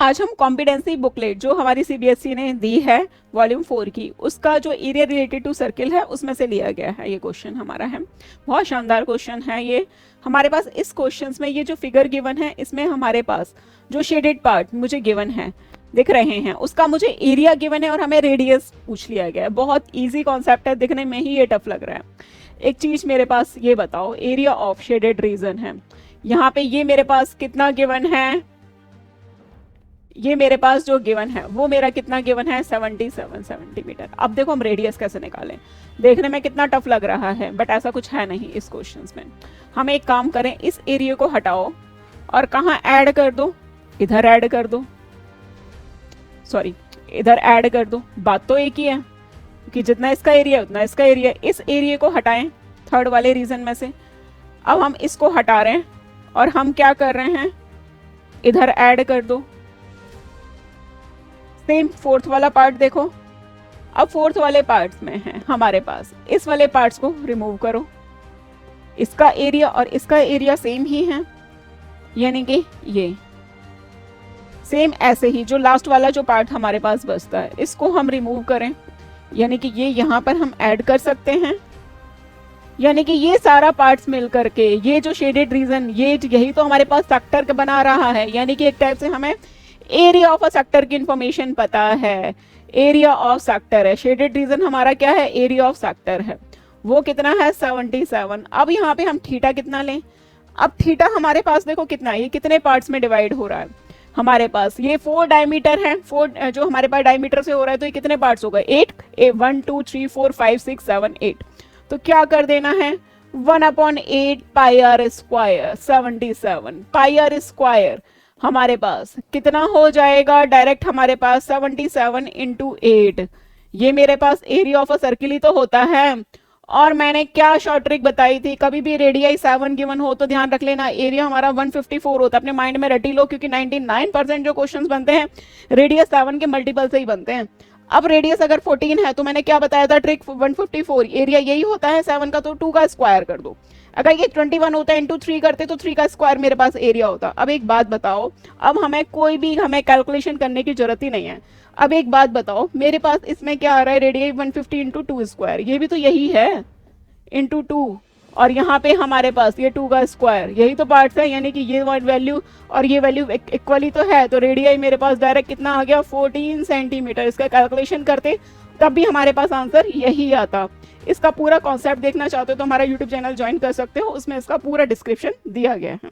आज हम competency booklet जो हमारी सीबीएसई ने दी है वॉल्यूम 4 की, उसका जो एरिया रिलेटेड टू सर्किल है उसमें से लिया गया है। ये क्वेश्चन हमारा है, बहुत शानदार क्वेश्चन है ये। हमारे पास इस क्वेश्चन में ये जो फिगर गिवन है, इसमें हमारे पास जो शेडेड पार्ट मुझे गिवन है दिख रहे हैं, उसका मुझे एरिया गिवन है और हमें रेडियस पूछ लिया गया है। बहुत ईजी कॉन्सेप्ट है, दिखने में ही ये टफ लग रहा है। एक चीज मेरे पास ये बताओ, एरिया ऑफ शेडेड रीजन है, यहाँ पे ये मेरे पास कितना गिवन है, ये मेरे पास जो गिवन है वो मेरा कितना गिवन है 77 सेंटीमीटर। अब देखो हम रेडियस कैसे निकालें, देखने में कितना टफ लग रहा है बट ऐसा कुछ है नहीं इस क्वेश्चन में। हम एक काम करें, इस एरिया को हटाओ और कहाँ ऐड कर दो, इधर ऐड कर दो, सॉरी इधर ऐड कर दो। बात तो एक ही है कि जितना इसका एरिया उतना इसका एरिया। इस एरिया को हटाएं थर्ड वाले रीजन में से। अब हम इसको हटा रहे हैं और हम क्या कर रहे हैं, इधर ऐड कर दो। सेम फोर्थ वाला पार्ट देखो, अब फोर्थ वाले पार्ट्स में है हमारे पास, इस वाले पार्ट्स को रिमूव करो। इसका एरिया और इसका एरिया सेम ही है, यानी कि ये सेम। ऐसे ही जो लास्ट वाला जो पार्ट हमारे पास बचता है इसको हम रिमूव करें, यानी कि ये यहाँ पर हम ऐड कर सकते हैं। यानी कि ये सारा पार्ट्स मिल करके ये जो शेडेड रीजन, ये यही तो हमारे पास सेक्टर बना रहा है। यानी कि एक टाइप से हमें एरिया ऑफ अ सेक्टर की इंफॉर्मेशन पता है, एरिया ऑफ सेक्टर है। शेडेड रीजन हमारा क्या है, एरिया ऑफ सेक्टर है, वो कितना है 77। अब यहाँ पे हम थीटा कितना लें, अब थीटा हमारे पास देखो कितना, ये कितने पार्ट्स में डिवाइड हो रहा है हमारे पास, ये 4 डायमीटर है, 4 जो हमारे पास डायमीटर से हो रहा है, तो ये कितने पार्ट्स हो गए 8, 1 2 3 4 5 6 7 8। तो क्या कर देना है 1/8 pi R square 77 pi R square हमारे पास कितना हो जाएगा, डायरेक्ट हमारे पास 77 इंटू 8। ये मेरे पास एरिया ऑफ अ सर्किल ही तो होता है। और मैंने क्या शॉर्ट ट्रिक बताई थी, कभी भी रेडियाई 7 गिवन हो तो ध्यान रख लेना एरिया हमारा 154 होता है। अपने माइंड में रटी लो, क्योंकि 99% जो क्वेश्चंस बनते हैं रेडियस 7 के मल्टीपल से ही बनते हैं। अब रेडियस अगर 14 है तो मैंने क्या बताया था ट्रिक, 154 एरिया यही होता है 7 का, तो 2 का स्क्वायर कर दो। अगर ये 21 होता है इंटू 3 करते तो 3 का स्क्वायर मेरे पास एरिया होता। अब एक बात बताओ, अब हमें कोई भी कैलकुलेशन करने की जरूरत ही नहीं है। अब एक बात बताओ, मेरे पास इसमें क्या आ रहा है, रेडियस 150 इंटू 2 स्क्वायर, ये भी तो यही है इंटू 2, और यहाँ पे हमारे पास ये 2 का स्क्वायर, यही तो पार्ट्स है। यानी कि ये वैल्यू और ये वैल्यू इक्वली तो है, तो रेडियाई मेरे पास डायरेक्ट कितना आ गया 14 सेंटीमीटर। इसका कैलकुलेशन करते तब भी हमारे पास आंसर यही आता। इसका पूरा कॉन्सेप्ट देखना चाहते हो तो हमारा यूट्यूब चैनल ज्वाइन कर सकते हो, उसमें इसका पूरा डिस्क्रिप्शन दिया गया है।